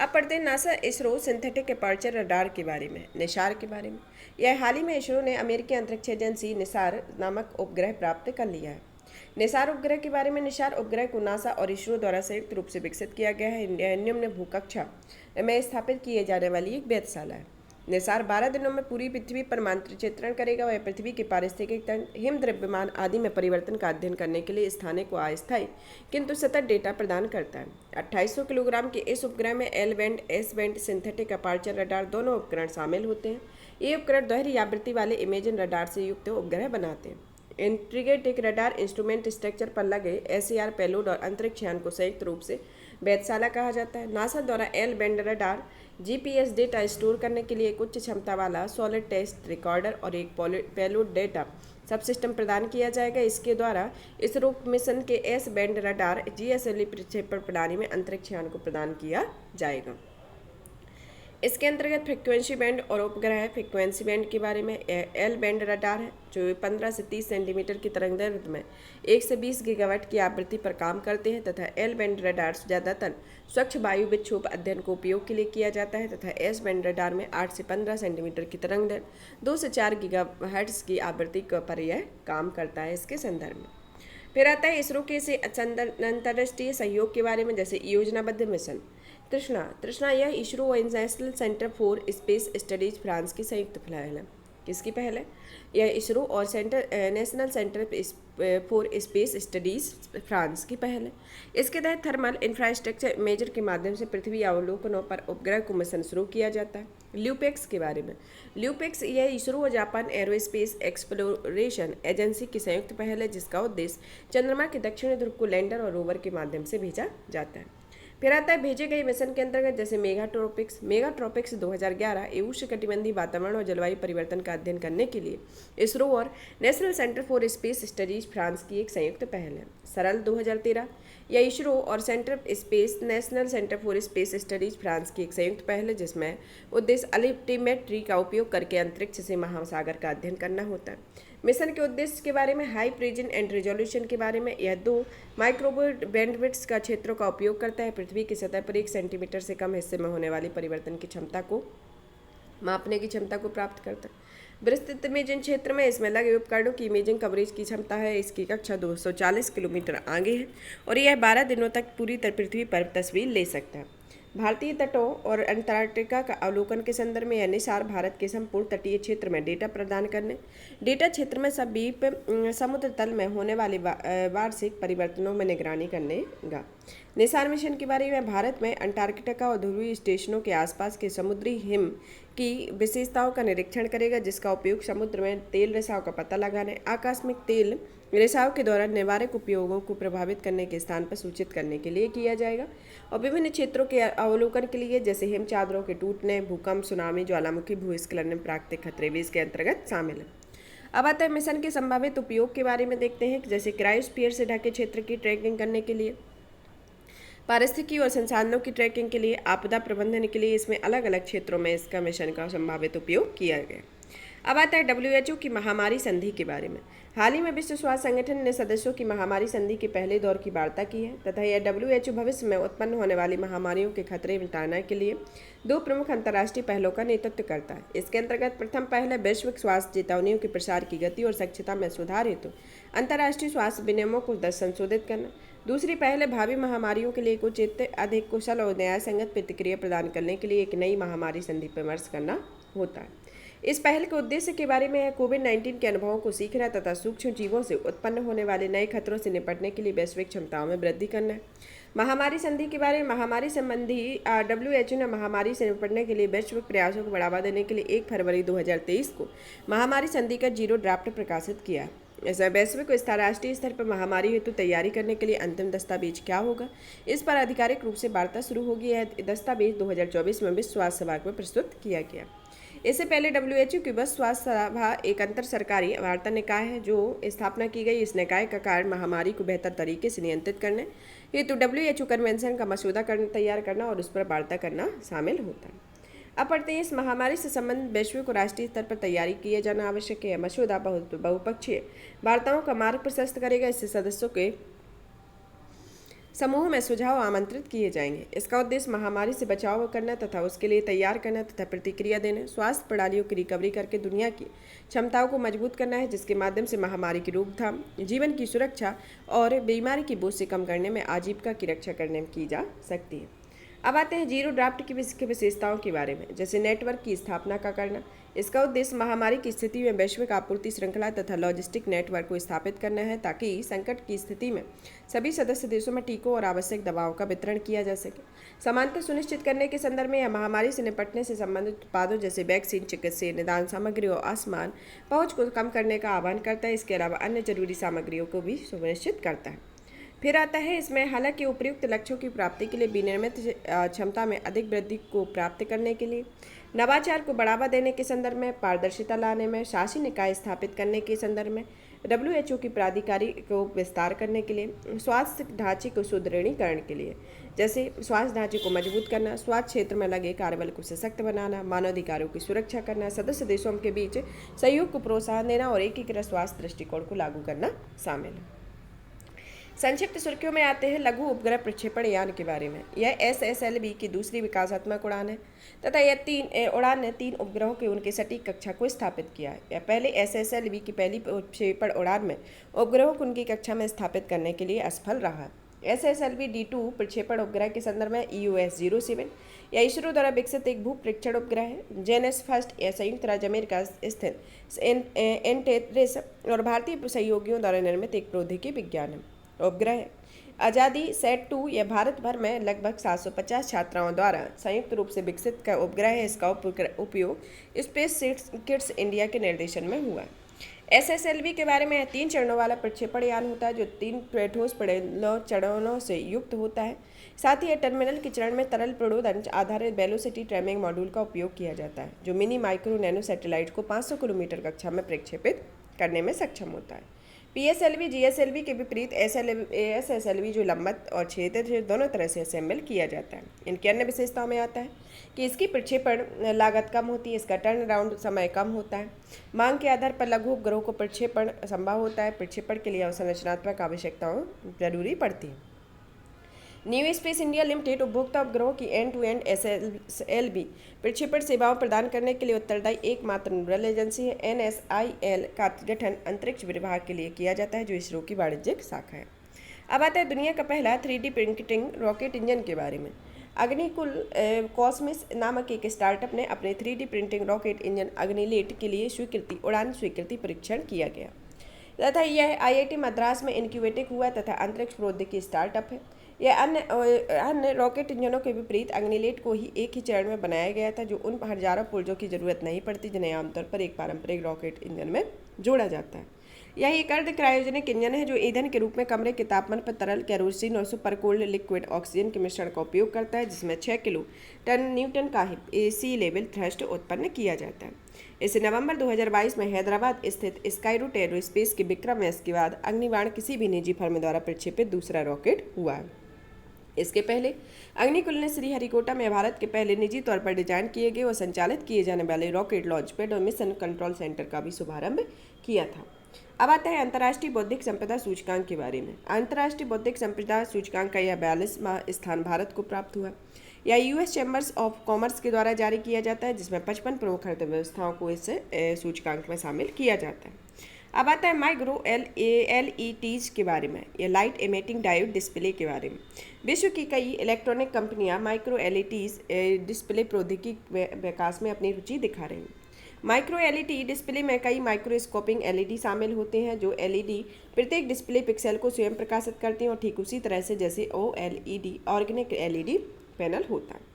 अब पढ़ते हैं NASA ISRO synthetic aperture radar के बारे में, निसार के बारे में। यह हाल ही में इसरो ने अमेरिकी अंतरिक्ष एजेंसी निसार नामक उपग्रह प्राप्त कर लिया है। निसार उपग्रह के बारे में, निसार उपग्रह को नासा और इसरो द्वारा संयुक्त रूप से विकसित किया गया है। निम्न भूकक्षा में स्थापित किए जाने वाली एक वेधशाला है। निसार 12 दिनों में पूरी पृथ्वी पर मानचित्रण करेगा। वह पृथ्वी के पारिस्थितिक तंत्र, हिम द्रव्यमान आदि में परिवर्तन का अध्ययन करने के लिए स्थानिक व अस्थायी किंतु सतत डेटा प्रदान करता है। 2800 किलोग्राम के इस उपग्रह में L band, S band, synthetic aperture radar दोनों उपकरण शामिल होते हैं। ये उपकरण दोहरी आवृत्ति वाले इमेजिंग रडार से युक्त उपग्रह बनाते हैं। इंटीग्रेटेड रडार इंस्ट्रूमेंट स्ट्रक्चर पर लगे एसएआर पेलोड और अंतरिक्ष यान को संयुक्त रूप से वेधशाला कहा जाता है। नासा द्वारा L band radar GPS data store करने के लिए एक उच्च क्षमता वाला सॉलिड टेस्ट रिकॉर्डर और एक पेलोड डेटा सबसिस्टम प्रदान किया जाएगा। इसके द्वारा इसरो मिशन के एस बैंड रडार जीएसएलवी प्रक्षेपण प्रणाली में अंतरिक्ष यान को प्रदान किया जाएगा। इसके अंतर्गत फ्रिक्वेंसी बैंड और उपग्रह है। फ्रिक्वेंसी बैंड के बारे में एल बैंड रडार है जो 15 से 30 सेंटीमीटर की तरंगदैर्घ्य में 1 से 20 गीगावाट की आवृत्ति पर काम करते हैं तथा एल बैंड रडार ज़्यादातर स्वच्छ वायु विक्षोभ अध्ययन को उपयोग के लिए किया जाता है तथा एस बैंड रडार में 8 से 15 सेंटीमीटर की तरंगदैर्घ्य 2 से 4 गीगाहर्ट्ज़ की आवृत्ति पर यह काम करता है। इसके संदर्भ में फिर आता है इसरो के से अंतर्राष्ट्रीय सहयोग के बारे में, जैसे योजनाबद्ध मिशन तृष्णा यह इसरो और national centre for space studies France की संयुक्त पहल है। किसकी पहल है? यह इसरो और national centre for space studies France की पहल है। इसके तहत थर्मल इंफ्रास्ट्रक्चर मेजर के माध्यम से पृथ्वी अवलोकनों पर उपग्रह को मिशन शुरू किया जाता है। ल्यूपेक्स के बारे में, ल्यूपेक्स यह इसरो और जापान एरोस्पेस एक्सप्लोरेशन एजेंसी की संयुक्त पहल है जिसका उद्देश्य चंद्रमा के दक्षिणी ध्रुव को लैंडर और रोवर के माध्यम से भेजा जाता है। फिर आता है भेजे गए मिशन के अंतर्गत, जैसे मेगाट्रॉपिक्स 2011 उष्णकटिबंधीय वातावरण और जलवायु परिवर्तन का अध्ययन करने के लिए इसरो और national centre for space studies France की एक संयुक्त पहल है। सरल 2013 यह इसरो और national centre for space studies France की एक संयुक्त पहल है जिसमें उद्देश्य अल्टीमेट्री का उपयोग करके अंतरिक्ष से महासागर का अध्ययन करना होता है। मिशन के उद्देश्य के बारे में, हाई प्रिजन एंड रेजोल्यूशन के बारे में, यह 2 माइक्रोवेव बैंडविड्थ का क्षेत्रों का उपयोग करता है। पृथ्वी की सतह पर 1 सेंटीमीटर से कम हिस्से में होने वाली परिवर्तन की क्षमता को मापने की क्षमता को प्राप्त करता है। विस्तृत इमेजिंग क्षेत्र में इसमें लगे उपकरणों की इमेजिंग कवरेज की क्षमता है। इसकी कक्षा 240 किलोमीटर आगे है और यह 12 दिनों तक पूरी पृथ्वी पर तस्वीर ले सकता है। भारतीय तटों और अंटार्कटिका का अवलोकन के संदर्भ में यह निसार भारत के संपूर्ण तटीय क्षेत्र में डेटा प्रदान करने, डेटा क्षेत्र में समीप समुद्र तल में होने वाले वार्षिक परिवर्तनों में निगरानी करनेगा। निसार मिशन के बारे में भारत में अंटार्कटिका और ध्रुवीय स्टेशनों के आसपास के समुद्री हिम की विशेषताओं का निरीक्षण करेगा, जिसका उपयोग समुद्र में तेल रिसाव का पता लगाने, आकस्मिक तेल रिसाव के दौरान निवारक उपयोगों को प्रभावित करने के स्थान पर सूचित करने के लिए किया जाएगा और विभिन्न क्षेत्रों के अवलोकन के लिए जैसे हिम चादरों के टूटने, भूकंप, सुनामी, ज्वालामुखी, भूस्खलन, प्राकृतिक खतरे भी इसके अंतर्गत शामिल है। अब आता है मिशन के संभावित उपयोग के बारे में देखते हैं, जैसे क्रायोस्फीयर से ढके क्षेत्र की ट्रैकिंग करने के लिए, पारिस्थितिकी और संसाधनों की ट्रैकिंग के लिए, आपदा प्रबंधन के लिए इसमें अलग अलग क्षेत्रों में इसका मिशन का संभावित उपयोग किया गया। अब आता है WHO की महामारी संधि के बारे में। हाल ही में विश्व स्वास्थ्य संगठन ने सदस्यों की महामारी संधि के पहले दौर की वार्ता की है तथा यह WHO भविष्य में उत्पन्न होने वाली महामारियों के खतरे मिटाने के लिए 2 प्रमुख अंतर्राष्ट्रीय पहलों का नेतृत्व करता है। इसके अंतर्गत प्रथम पहल वैश्विक स्वास्थ्य चेतावनियों के प्रसार की गति और दक्षता में सुधार हेतु अंतर्राष्ट्रीय स्वास्थ्य विनियमों को संशोधित करना। दूसरी पहल भावी महामारियों के लिए उचित, अधिक कुशल और न्यायसंगत प्रतिक्रिया प्रदान करने के लिए एक नई महामारी संधि परामर्श करना होता है। इस पहल के उद्देश्य के बारे में कोविड-19 के अनुभवों को सीखना तथा सूक्ष्म जीवों से उत्पन्न होने वाले नए खतरों से निपटने के लिए वैश्विक क्षमताओं में वृद्धि करना है। महामारी संधि के बारे में महामारी संबंधी WHO ने महामारी से निपटने के लिए वैश्विक प्रयासों को बढ़ावा देने के लिए 1 फरवरी 2023 को महामारी संधि का 0 ड्राफ्ट प्रकाशित किया। ऐसा वैश्विक और अंतर्राष्ट्रीय स्तर पर महामारी हेतु तैयारी करने के लिए अंतिम दस्तावेज क्या होगा, इस पर आधिकारिक रूप से वार्ता शुरू होगी। यह दस्तावेज 2024 में विश्व स्वास्थ्य सभा में प्रस्तुत किया गया। इससे पहले WHO की विश्व स्वास्थ्य सभा एक अंतर सरकारी वार्ता निकाय है जो स्थापना की गई। इस निकाय का कार्य महामारी को बेहतर तरीके से नियंत्रित करने हेतु WHO कन्वेंशन का मसौदा तैयार करना और उस पर वार्ता करना शामिल होता है। अब पढ़ते हैं इस महामारी से संबंधित वैश्विक और राष्ट्रीय स्तर पर तैयारी किए जाना आवश्यक है। मसौदा बहुपक्षीय वार्ताओं का मार्ग प्रशस्त करेगा। इससे सदस्यों के समूह में सुझाव आमंत्रित किए जाएंगे। इसका उद्देश्य महामारी से बचाव करना तथा उसके लिए तैयार करना तथा प्रतिक्रिया देना, स्वास्थ्य प्रणालियों की रिकवरी करके दुनिया की क्षमताओं को मजबूत करना है, जिसके माध्यम से महामारी की रोकथाम, जीवन की सुरक्षा और बीमारी की बोझ से कम करने में आजीविका की रक्षा करने में की जा सकती है। अब आते हैं 0 ड्राफ्ट की विशेषताओं के बारे में, जैसे नेटवर्क की स्थापना का करना। इसका उद्देश्य महामारी की स्थिति में वैश्विक आपूर्ति श्रृंखला तथा लॉजिस्टिक नेटवर्क को स्थापित करना है ताकि संकट की स्थिति में सभी सदस्य देशों में टीकों और आवश्यक दवाओं का वितरण किया जा सके। समानता सुनिश्चित करने के संदर्भ में यह महामारी से निपटने से संबंधित उत्पादों जैसे वैक्सीन, चिकित्सीय निदान सामग्री और आसान पहुँच को कम करने का आह्वान करता है। इसके अलावा अन्य जरूरी सामग्रियों को भी सुनिश्चित करता है। फिर आता है इसमें हालांकि उपयुक्त लक्ष्यों की प्राप्ति के लिए विनिर्मित क्षमता में अधिक वृद्धि को प्राप्त करने के लिए, नवाचार को बढ़ावा देने के संदर्भ में, पारदर्शिता लाने में, शासी निकाय स्थापित करने के संदर्भ में, WHO की प्राधिकारी को विस्तार करने के लिए, स्वास्थ्य ढांचे को सुदृढ़ीकरण के लिए, जैसे स्वास्थ्य ढांचे को मजबूत करना, स्वास्थ्य क्षेत्र में लगे कार्यबल को सशक्त बनाना, मानवाधिकारों की सुरक्षा करना, सदस्य देशों के बीच सहयोग को प्रोत्साहन देना और एकीकृत स्वास्थ्य दृष्टिकोण को लागू करना शामिल है। संक्षिप्त सुर्खियों में आते हैं लघु उपग्रह प्रक्षेपण यान के बारे में। यह SSLV की दूसरी विकासात्मक उड़ान है तथा यह उड़ान ने 3 उपग्रहों के उनके सटीक कक्षा को स्थापित किया है। यह पहले SSLV की पहली प्रक्षेपण उड़ान में उपग्रहों को उनकी कक्षा में स्थापित करने के लिए असफल रहा। SSLV D2 प्रक्षेपण उपग्रह के संदर्भ में EOS-07 यह इसरो द्वारा विकसित एक भू परीक्षण उपग्रह है। जेनेस फर्स्ट यह संयुक्त राज्य अमेरिका स्थित एंटेरिस और भारतीय सहयोगियों द्वारा निर्मित एक प्रौद्योगिकी विज्ञान उपग्रह। आज़ादी सेट 2 यह भारत भर में लगभग 750 छात्राओं द्वारा संयुक्त रूप से विकसित का उपग्रह है। इसका उपयोग स्पेस किड्स इंडिया के निर्देशन में हुआ। SSLV के बारे में 3 चरणों वाला प्रक्षेपण यान होता है जो 3 ठोस चरणों से युक्त होता है। साथ ही यह टर्मिनल के चरण में तरल प्रणोदन आधारित वेलोसिटी ट्रैकिंग मॉड्यूल का उपयोग किया जाता है जो मिनी माइक्रो नैनो सैटेलाइट को 500 किलोमीटर कक्षा में प्रक्षेपित करने में सक्षम होता है। PSLV GSLV के विपरीत SSLV जो लंबत और छेदित दोनों तरह से असेंबल किया जाता है। इनकी अन्य विशेषताओं में आता है कि इसकी प्रक्षेपण लागत कम होती है, इसका टर्न अराउंड समय कम होता है, मांग के आधार पर लघु उपग्रहों को प्रक्षेपण संभव होता है, प्रक्षेपण के लिए संरचनात्मक आवश्यकताओं जरूरी पड़ती है। न्यू स्पेस इंडिया लिमिटेड उपभोक्ता उपग्रहों की एंड टू एंड SLB प्रक्षेपण सेवाओं प्रदान करने के लिए उत्तरदायी एकमात्र नोडल एजेंसी है। NSIL का गठन अंतरिक्ष विभाग के लिए किया जाता है, जो इसरो की वाणिज्यिक शाखा है। अब आता है दुनिया का पहला 3D प्रिंटिंग रॉकेट इंजन के बारे में। अग्निकुल कॉस्मिस नामक एक स्टार्टअप ने अपने 3D प्रिंटिंग रॉकेट इंजन अग्निलेट के लिए उड़ान स्वीकृति परीक्षण किया गया तथा यह IIT मद्रास में इनक्यूबेटेड हुआ तथा अंतरिक्ष प्रौद्योगिकी स्टार्टअप है। यह अन्य रॉकेट इंजनों के विपरीत अग्निलेट को ही एक ही चरण में बनाया गया था, जो उन हजारों पुर्जों की जरूरत नहीं पड़ती जिन्हें आमतौर पर एक पारंपरिक रॉकेट इंजन में जोड़ा जाता है। यह एक अर्ध क्रायोजेनिक इंजन है जो ईंधन के रूप में कमरे के तापमान पर तरल केरोसिन और सुपर कोल्ड लिक्विड ऑक्सीजन के मिश्रण का उपयोग करता है, जिसमें 6 किलो टन न्यूटन का सी लेवल थ्रस्ट उत्पन्न किया जाता है। इसे नवंबर 2022 में हैदराबाद स्थित स्काईरूट एरोस्पेस के विक्रम एस के बाद अग्निबाण किसी भी निजी फर्म द्वारा प्रक्षेपित दूसरा रॉकेट हुआ है। इसके पहले अग्निकुल ने श्रीहरिकोटा में भारत के पहले निजी तौर पर डिजाइन किए गए और संचालित किए जाने वाले रॉकेट लॉन्च पैड और मिशन कंट्रोल सेंटर का भी शुभारंभ किया था। अब आता है अंतर्राष्ट्रीय बौद्धिक संपदा सूचकांक के बारे में। अंतर्राष्ट्रीय बौद्धिक संपदा सूचकांक का यह 42वां स्थान भारत को प्राप्त हुआ। यह US चैम्बर्स ऑफ कॉमर्स के द्वारा जारी किया जाता है, जिसमें 55 प्रमुख अर्थव्यवस्थाओं को इस सूचकांक में शामिल किया जाता है। अब आता है माइक्रो LEDs के बारे में, यह लाइट एमिटिंग डायोड डिस्प्ले के बारे में। विश्व की कई इलेक्ट्रॉनिक कंपनियां माइक्रो LEDs डिस्प्ले प्रौद्योगिकी विकास में अपनी रुचि दिखा रही हैं। माइक्रो LED डिस्प्ले में कई माइक्रोस्कोपिंग LED शामिल होते हैं, जो LED प्रत्येक डिस्प्ले पिक्सल को स्वयं प्रकाशित करती हैं और ठीक उसी तरह से जैसे OLED ऑर्गेनिक LED पैनल होता है।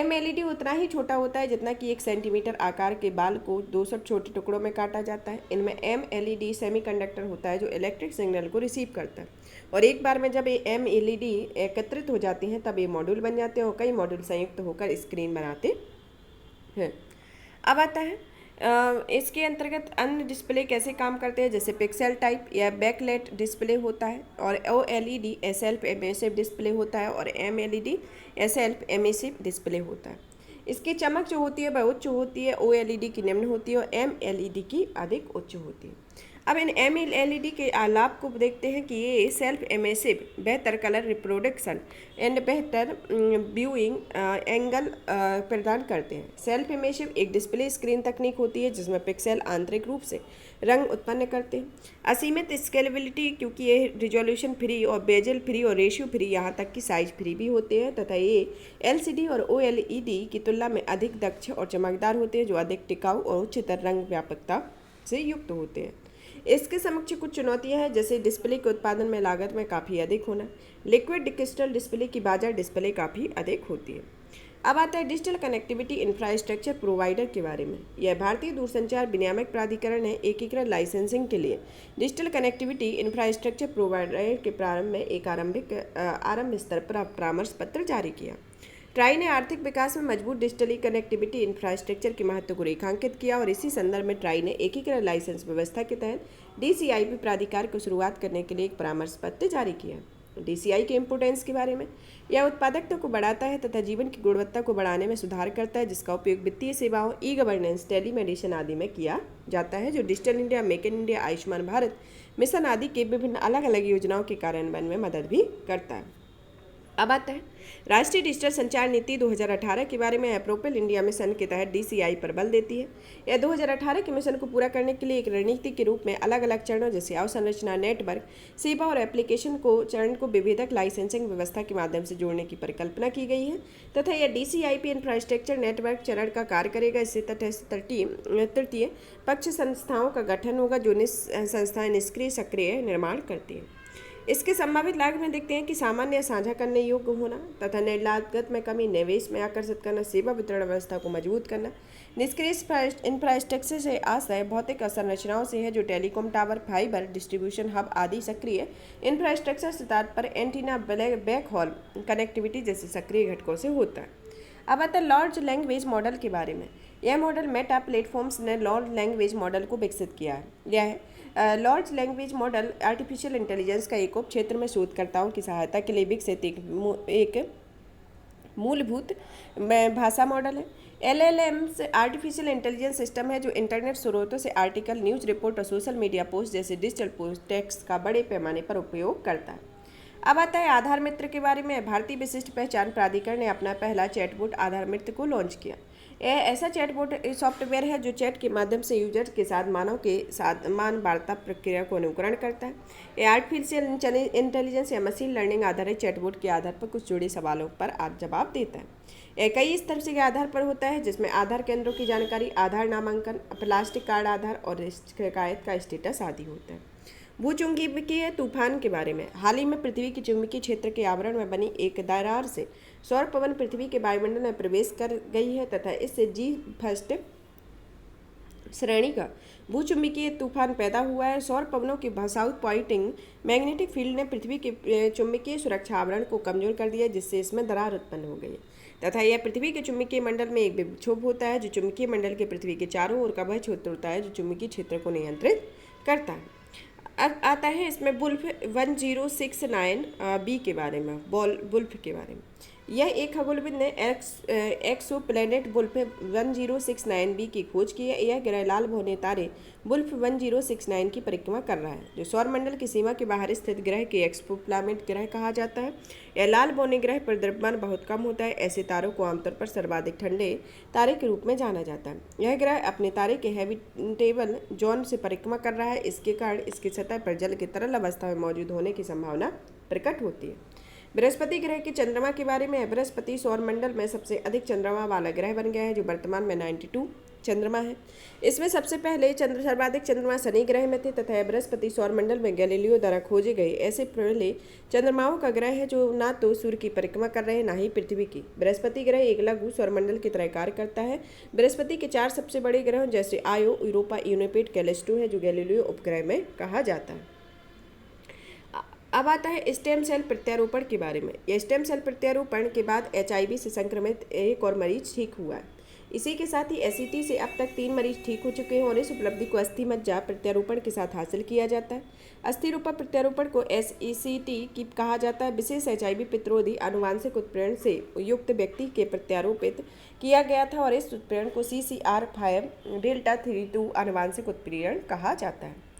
MLED उतना ही छोटा होता है जितना कि 1 सेंटीमीटर आकार के बाल को 200 छोटे टुकड़ों में काटा जाता है। इनमें MLED सेमीकंडक्टर होता है जो इलेक्ट्रिक सिग्नल को रिसीव करता है, और एक बार में जब ये MLED एकत्रित हो जाती हैं तब ये मॉड्यूल बन जाते हैं और कई मॉड्यूल संयुक्त होकर स्क्रीन बनाते हैं। अब आता है इसके अंतर्गत अन्य डिस्प्ले कैसे काम करते हैं, जैसे पिक्सल टाइप या बैकलाइट डिस्प्ले होता है, और OLED सेल्फ एमिसिव डिस्प्ले होता है, और MLED सेल्फ एमिसिव डिस्प्ले होता है। इसकी चमक जो होती है वह उच्च होती है, OLED की निम्न होती है और MLED की अधिक उच्च होती है। अब इन MLED के लाभ को देखते हैं कि ये सेल्फ एमिसिव बेहतर कलर रिप्रोडक्शन एंड बेहतर व्यूइंग एंगल प्रदान करते हैं। सेल्फ एमिसिव एक डिस्प्ले स्क्रीन तकनीक होती है जिसमें पिक्सल आंतरिक रूप से रंग उत्पन्न करते हैं। असीमित स्केलेबिलिटी, क्योंकि ये रिजोल्यूशन फ्री और बेजल फ्री और रेशियो फ्री, यहाँ तक कि साइज फ्री भी होते हैं, तथा ये LCD और OLED की तुलना में अधिक दक्ष और चमकदार होते हैं, जो अधिक टिकाऊ और उच्चतर रंग व्यापकता से युक्त होते हैं। इसके समक्ष कुछ चुनौतियां हैं, जैसे डिस्प्ले के उत्पादन में लागत में काफ़ी अधिक होना। लिक्विड क्रिस्टल डिस्प्ले की बाजार डिस्प्ले काफ़ी अधिक होती है। अब आता है डिजिटल कनेक्टिविटी इंफ्रास्ट्रक्चर प्रोवाइडर के बारे में। यह भारतीय दूरसंचार विनियामक प्राधिकरण है एकीकृत लाइसेंसिंग के लिए डिजिटल कनेक्टिविटी इंफ्रास्ट्रक्चर प्रोवाइडर के प्रारंभ में एक आरंभ स्तर पर परामर्श पत्र जारी किया। ट्राई ने आर्थिक विकास में मजबूत डिजिटली कनेक्टिविटी इंफ्रास्ट्रक्चर के महत्व को रेखांकित किया, और इसी संदर्भ में ट्राई ने एकीकृत लाइसेंस व्यवस्था के तहत DCIP प्राधिकार को शुरुआत करने के लिए एक परामर्श पत्र जारी किया। DCI के इम्पोर्टेंस के बारे में, यह उत्पादकता को बढ़ाता है तथा जीवन की गुणवत्ता को बढ़ाने में सुधार करता है, जिसका उपयोग वित्तीय सेवाओं, E-गवर्नेंस, टेलीमेडिसिन आदि में किया जाता है, जो digital India, make in India, Ayushman Bharat mission आदि के विभिन्न अलग अलग योजनाओं के कार्यान्वयन में मदद भी करता है। अब आता है राष्ट्रीय डिजिटल संचार नीति 2018 के बारे में। एप्रोपल इंडिया मिशन के तहत DCI पर बल देती है। यह 2018 के मिशन को पूरा करने के लिए एक रणनीति के रूप में अलग अलग चरणों जैसे अवसंरचना, नेटवर्क, सेवा और एप्लीकेशन को चरण को विभेदक लाइसेंसिंग व्यवस्था के माध्यम से जोड़ने की परिकल्पना की गई है, तथा यह DCIP इंफ्रास्ट्रक्चर नेटवर्क चरण का कार्य करेगा। इससे तृतीय पक्ष संस्थाओं का गठन होगा, जो संस्थाएं निष्क्रिय सक्रिय निर्माण करती हैं। इसके संभावित लाभ में देखते हैं कि सामान्य या साझा करने योग्य होना तथा निर्लागत में कमी, निवेश में आकर्षित करना, सेवा वितरण व्यवस्था को मजबूत करना। निष्क्रिय इंफ्रास्ट्रक्चर से आशय भौतिक संरचनाओं से है, जो telecom tower, fibre, distribution hub आदि। सक्रिय इंफ्रास्ट्रक्चर से तात्पर्य एंटीना, बैकहॉल कनेक्टिविटी जैसे सक्रिय घटकों से होता है। अब आता है लार्ज लैंग्वेज मॉडल के बारे में। यह मॉडल मेटा प्लेटफॉर्म्स ने लार्ज लैंग्वेज मॉडल को विकसित किया है। यह large language model artificial intelligence का एक उप क्षेत्र में शोधकर्ताओं की सहायता के लिए विकसित एक मूलभूत भाषा मॉडल है। LLMs आर्टिफिशियल इंटेलिजेंस सिस्टम है जो इंटरनेट स्रोतों से आर्टिकल, न्यूज़ रिपोर्ट और सोशल मीडिया पोस्ट जैसे डिजिटल पोस्ट टेक्स्ट का बड़े पैमाने पर उपयोग करता है। अब आता है आधार मित्र के बारे में। भारतीय विशिष्ट पहचान प्राधिकरण ने अपना पहला चैटबॉट आधार मित्र को लॉन्च किया। यह ऐसा चैटबॉट सॉफ्टवेयर है जो चैट के माध्यम से यूजर के साथ मानव के साथ मान वार्ता प्रक्रिया को अनुकरण करता है। यह आर्टिफिशियल इंटेलिजेंस या मशीन लर्निंग आधारित चैटबॉट के आधार पर कुछ जुड़े सवालों पर जवाब देता है। यह कई स्तर के आधार पर होता है, जिसमें आधार केंद्रों की जानकारी, आधार नामांकन, प्लास्टिक कार्ड आधार और शिकायत का स्टेटस आदि होता है। भूचुंबकीय तूफान के बारे में। हाल ही में पृथ्वी के चुंबकीय क्षेत्र के आवरण में बनी एक दरार से सौर पवन पृथ्वी के वायुमंडल में प्रवेश कर गई है तथा इससे G1 श्रेणी का भूचुंबकीय तूफान पैदा हुआ है। सौर पवनों की साउथ पॉइंटिंग मैग्नेटिक फील्ड ने पृथ्वी के चुंबकीय सुरक्षा आवरण को कमजोर कर दिया, जिससे इसमें दरार उत्पन्न हो गई तथा यह पृथ्वी के चुंबकीय मंडल में एक विक्षोभ होता है, जो चुंबकीय मंडल के पृथ्वी के चारों ओर का वह क्षेत्र होता है जो चुंबकीय क्षेत्र को नियंत्रित करता है। अब आता है इसमें बुल्फ 1069 बी के बारे में। बुल्फ के बारे में, यह एक खगोलविद ने एक्सो प्लैनेट बुल्फ 1069 बी की खोज की है। यह ग्रह लाल भौने तारे बुल्फ 1069 की परिक्रमा कर रहा है, जो सौरमंडल की सीमा के बाहर स्थित ग्रह के एक्सो प्लैनेट ग्रह कहा जाता है। यह लाल भौने ग्रह पर द्रव्यमान बहुत कम होता है। ऐसे तारों को आमतौर पर सर्वाधिक ठंडे तारे के रूप में जाना जाता है। यह ग्रह अपने तारे के हैबिटेबल जोन से परिक्रमा कर रहा है। इसके कारण इसकी सतह पर जल की तरल अवस्था में मौजूद होने की संभावना प्रकट होती है। बृहस्पति ग्रह के चंद्रमा के बारे में। बृहस्पति सौरमंडल में सबसे अधिक चंद्रमा वाला ग्रह बन गया है, जो वर्तमान में 92 चंद्रमा है। इसमें सबसे पहले सर्वाधिक चंद्रमा शनि ग्रह में थे तथा बृहस्पति सौरमंडल में गैलीलियो द्वारा खोजे गए ऐसे पहले चंद्रमाओं का ग्रह है जो ना तो सूर्य की परिक्रमा कर रहे हैं ना ही पृथ्वी की। बृहस्पति ग्रह एक लघु सौरमंडल की तरह कार्य करता है। बृहस्पति के 4 सबसे बड़े ग्रहों जैसे आयो, यूरोपा, यूनिपेट, कैलिस्टो है, जो गैलीलियो उपग्रह में कहा जाता है। अब आता है स्टेम सेल प्रत्यारोपण के बारे में। यह स्टेम सेल प्रत्यारोपण के बाद HIV से संक्रमित एक और मरीज ठीक हुआ है। इसी के साथ ही SCT से अब तक 3 मरीज ठीक हो चुके हैं और इस उपलब्धि को अस्थि मज्जा प्रत्यारोपण के साथ हासिल किया जाता है। अस्थि रूपा प्रत्यारोपण को SECT की कहा जाता है। विशेष HIV प्रतिरोधी आनुवांशिक उत्प्रेरण से युक्त व्यक्ति के प्रत्यारोपित किया गया था और इस उत्प्रेरण को CCR5 डेल्टा 32 आनुवांशिक उत्प्रेरण कहा जाता है।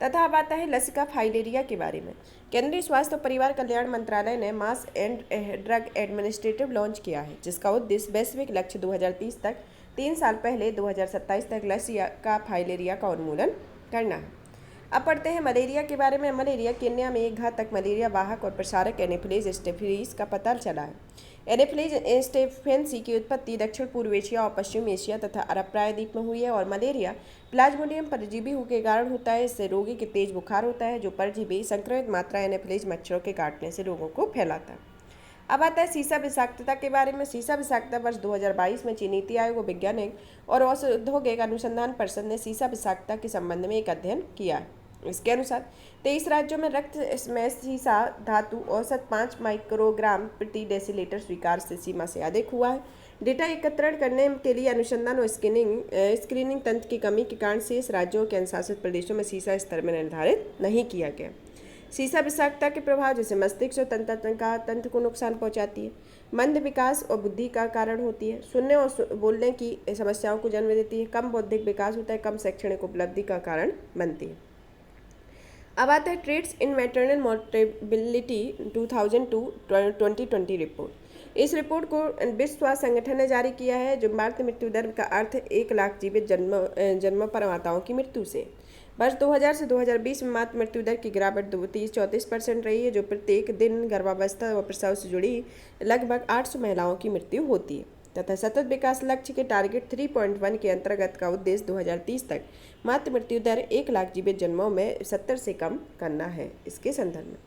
तथा अब आता है लसिका फाइलेरिया के बारे में। केंद्रीय स्वास्थ्य और परिवार कल्याण मंत्रालय ने mass and drug administrative launch किया है, जिसका उद्देश्य वैश्विक लक्ष्य 2030 तक 3 साल पहले 2027 तक लसिका फाइलेरिया का उन्मूलन करना है। अब पढ़ते हैं मलेरिया के बारे में। मलेरिया केन्या में एक घातक मलेरिया वाहक और प्रसारक एनोफिलीज स्टेफिलीज का पता चला है। एनोफिलीज स्टेफेंसी की उत्पत्ति दक्षिण पूर्व एशिया और पश्चिम एशिया तथा अरब प्रायद्वीप में हुई है और मलेरिया प्लाज्मोडियम परजीवी के कारण होता है। इससे रोगी के तेज बुखार होता है, जो परजीवी संक्रमित मात्रा एनोफिलीज मच्छरों के काटने से लोगों को फैलाता है। अब आता है सीसा विषाक्तता के बारे में। सीसा विषाक्तता वर्ष 2022 में चीनी नीति आयोग, वैज्ञानिक और औद्योगिक अनुसंधान परिषद ने सीसा विषाक्तता के संबंध में एक अध्ययन किया है। इसके अनुसार 23 राज्यों में रक्त में सीसा धातु औसत 5 माइक्रोग्राम प्रति डेसीलीटर स्वीकार से सीमा से अधिक हुआ है। डेटा एकत्रण करने के लिए अनुसंधान और स्क्रीनिंग तंत्र की कमी के कारण शेष राज्यों के अनुशासित प्रदेशों में सीसा स्तर में निर्धारित नहीं किया गया। सीसा विषाक्तता के प्रभाव जैसे मस्तिष्क और तंत्र को नुकसान पहुंचाती है, मंद विकास और बुद्धि का कारण होती है, सुनने और बोलने की समस्याओं को जन्म देती है, कम बौद्धिक विकास होता है, कम शैक्षणिक उपलब्धि का कारण बनती है। अब आता है ट्रेड्स इन मैटरनल मोर्टेबिलिटी 2002-2020 रिपोर्ट। इस रिपोर्ट को विश्व स्वास्थ्य संगठन ने जारी किया है, जो मातृ मृत्यु दर का अर्थ 1 लाख जीवित जन्म पर माताओं की मृत्यु से। वर्ष 2000 से 2020 में मातृ मृत्यु दर की गिरावट 34% रही है, जो प्रत्येक दिन गर्भावस्था और प्रसव से जुड़ी लगभग 800 महिलाओं की मृत्यु होती है। तथा सतत विकास लक्ष्य के टारगेट 3.1 के अंतर्गत का उद्देश्य 2030 तक मातृ मृत्यु दर 1 लाख जीवित जन्मों में 70 से कम करना है। इसके संदर्भ में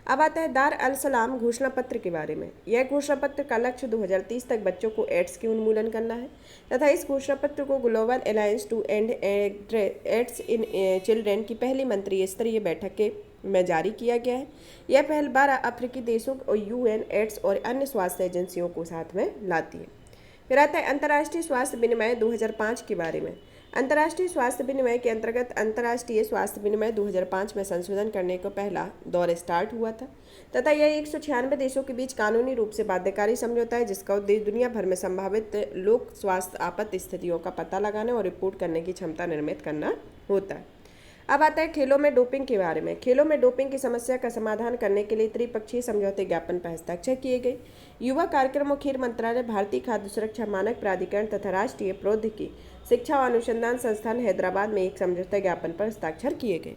अब आता है दार अल सलाम घोषणा पत्र के बारे में। यह घोषणा पत्र का लक्ष्य 2030 तक बच्चों को एड्स के उन्मूलन करना है तथा इस घोषणा पत्र को global alliance to end AIDS in children की पहली मंत्रिय स्तरीय बैठक में जारी किया गया है। यह पहल 12 अफ्रीकी देशों और UN, एड्स और अन्य स्वास्थ्य एजेंसियों को साथ में लाती है। फिर आता है अंतर्राष्ट्रीय स्वास्थ्य विनिमय 2005 के बारे में। अंतर्राष्ट्रीय स्वास्थ्य विनिमय के अंतर्गत अंतर्राष्ट्रीय स्वास्थ्य विनिमय 2005 में संशोधन करने का पहला दौर स्टार्ट हुआ था तथा यह 196 देशों के बीच कानूनी रूप से बाध्यकारी समझौता है, जिसका उद्देश्य दुनिया भर में संभावित लोक स्वास्थ्य आपात स्थितियों का पता लगाने और रिपोर्ट करने की क्षमता निर्मित करना होता है। अब आता है खेलों में डोपिंग के बारे में। खेलों में डोपिंग की समस्या का समाधान करने के लिए त्रिपक्षीय समझौते ज्ञापन पर हस्ताक्षर किए गए। युवा कार्यक्रम और खेल मंत्रालय, भारतीय खाद्य सुरक्षा मानक प्राधिकरण तथा राष्ट्रीय प्रौद्योगिकी शिक्षा और अनुसंधान संस्थान हैदराबाद में एक समझौता ज्ञापन पर हस्ताक्षर किए गए,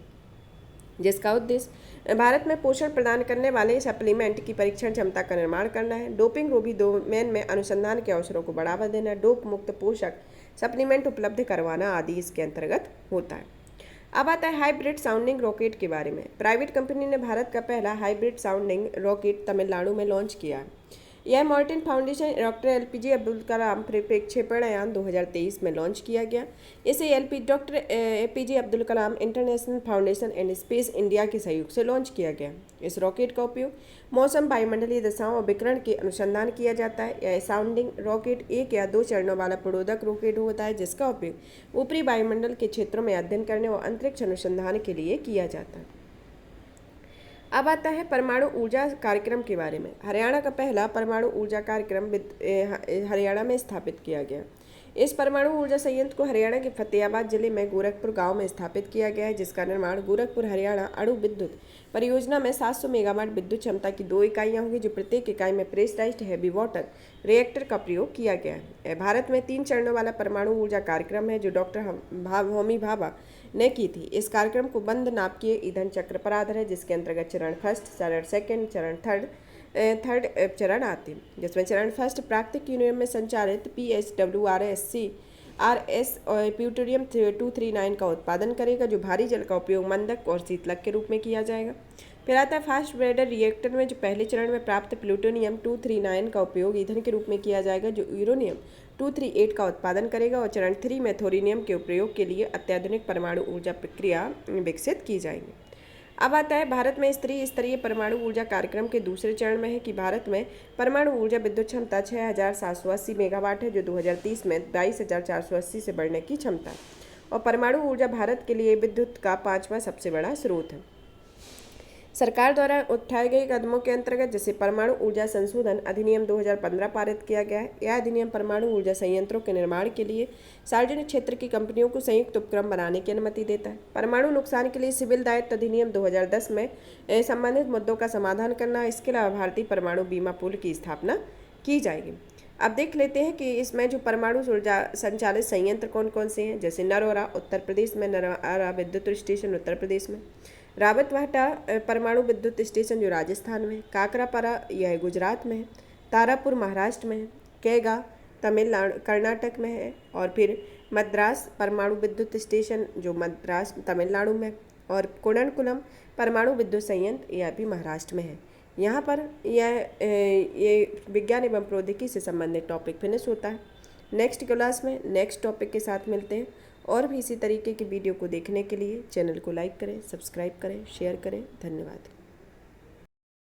जिसका उद्देश्य भारत में पोषण प्रदान करने वाले सप्लीमेंट की परीक्षण क्षमता का निर्माण करना है, डोपिंग रोधी डोमेन में अनुसंधान के अवसरों को बढ़ावा देना, डोप मुक्त पोषक सप्लीमेंट उपलब्ध करवाना आदि इसके अंतर्गत होता है। अब आता है हाइब्रिड साउंडिंग रॉकेट के बारे में। प्राइवेट कंपनी ने भारत का पहला हाइब्रिड साउंडिंग रॉकेट तमिलनाडु में लॉन्च किया है। यह Martin foundation doctor APJ Abdul Kalam प्रक्षेपणयान 2023 में लॉन्च किया गया। इसे doctor APJ Abdul Kalam international foundation and space India के सहयोग से लॉन्च किया गया। इस रॉकेट का उपयोग मौसम, वायुमंडलीय दशाओं और विकिरण के अनुसंधान किया जाता है। यह साउंडिंग रॉकेट 1 या 2 चरणों वाला प्रणोदक रॉकेट होता है, जिसका उपयोग ऊपरी वायुमंडल के क्षेत्रों में अध्ययन करने और अंतरिक्ष अनुसंधान के लिए किया जाता है। अब आता है परमाणु ऊर्जा कार्यक्रम के बारे में। हरियाणा का पहला परमाणु ऊर्जा कार्यक्रम हरियाणा में स्थापित किया गया। इस परमाणु ऊर्जा संयंत्र को हरियाणा के फतेहाबाद जिले में गोरखपुर गांव में स्थापित किया गया है, जिसका निर्माण गोरखपुर हरियाणा अणु विद्युत परियोजना में 700 मेगावाट विद्युत क्षमता की 2 इकाइयाँ होंगी, जो प्रत्येक इकाई में प्रेशराइज्ड हैवी वाटर रिएक्टर का प्रयोग किया गया है। भारत में 3 चरणों वाला परमाणु ऊर्जा कार्यक्रम है, जो डॉक्टर होमी भाभा ने की थी। इस कार्यक्रम को बंद नाभिकीय ईंधन चक्र पर आधार है, जिसके अंतर्गत चरण फर्स्ट, चरण सेकेंड, चरण थर्ड चरण आते हैं, जिसमें चरण फर्स्ट प्राकृतिक यूरेनियम में संचालित PHWRSC और प्यूटेरियम 239 का उत्पादन करेगा, जो भारी जल का उपयोग मंदक और शीतलक के रूप में किया जाएगा। फिर आता है फास्ट ब्रेडर रिएक्टर में, जो पहले चरण में प्राप्त प्लूटोनियम 239 का उपयोग ईंधन के रूप में किया जाएगा, जो यूरेनियम 238 का उत्पादन करेगा, और चरण 3 में थोरियम के प्रयोग के लिए अत्याधुनिक परमाणु ऊर्जा प्रक्रिया विकसित की जाएगी। अब आता है भारत में स्तरीय परमाणु ऊर्जा कार्यक्रम के दूसरे चरण में है कि भारत में परमाणु ऊर्जा विद्युत क्षमता 6780 मेगावाट है, जो 2030 में 22480 से बढ़ने की क्षमता है, और परमाणु ऊर्जा भारत के लिए विद्युत का 5वां सबसे बड़ा स्रोत है। सरकार द्वारा उठाए गए कदमों के अंतर्गत जैसे परमाणु ऊर्जा संशोधन अधिनियम 2015 पारित किया गया है। यह अधिनियम परमाणु ऊर्जा संयंत्रों के निर्माण के लिए सार्वजनिक क्षेत्र की कंपनियों को संयुक्त उपक्रम बनाने की अनुमति देता है। परमाणु नुकसान के लिए सिविल दायित्व अधिनियम 2010 में संबंधित मुद्दों का समाधान करना। इसके अलावा भारतीय परमाणु बीमा पूल की स्थापना की जाएगी। अब देख लेते हैं कि इसमें जो परमाणु ऊर्जा संचालित संयंत्र कौन कौन से हैं। जैसे नरौरा उत्तर प्रदेश में, नरौरा विद्युत स्टेशन उत्तर प्रदेश में, रावतभाटा परमाणु विद्युत स्टेशन जो राजस्थान में, काकरापारा यह गुजरात में है, तारापुर महाराष्ट्र में है, कैगा तमिलनाडु कर्नाटक में है, और फिर मद्रास परमाणु विद्युत स्टेशन जो मद्रास तमिलनाडु में, और कुणनकुलम परमाणु विद्युत संयंत्र यह भी महाराष्ट्र में है। यहाँ पर ये विज्ञान एवं प्रौद्योगिकी से संबंधित टॉपिक फिनिश होता है। नेक्स्ट क्लास में नेक्स्ट टॉपिक के साथ मिलते हैं। और भी इसी तरीके की वीडियो को देखने के लिए चैनल को लाइक करें, सब्सक्राइब करें, शेयर करें। धन्यवाद।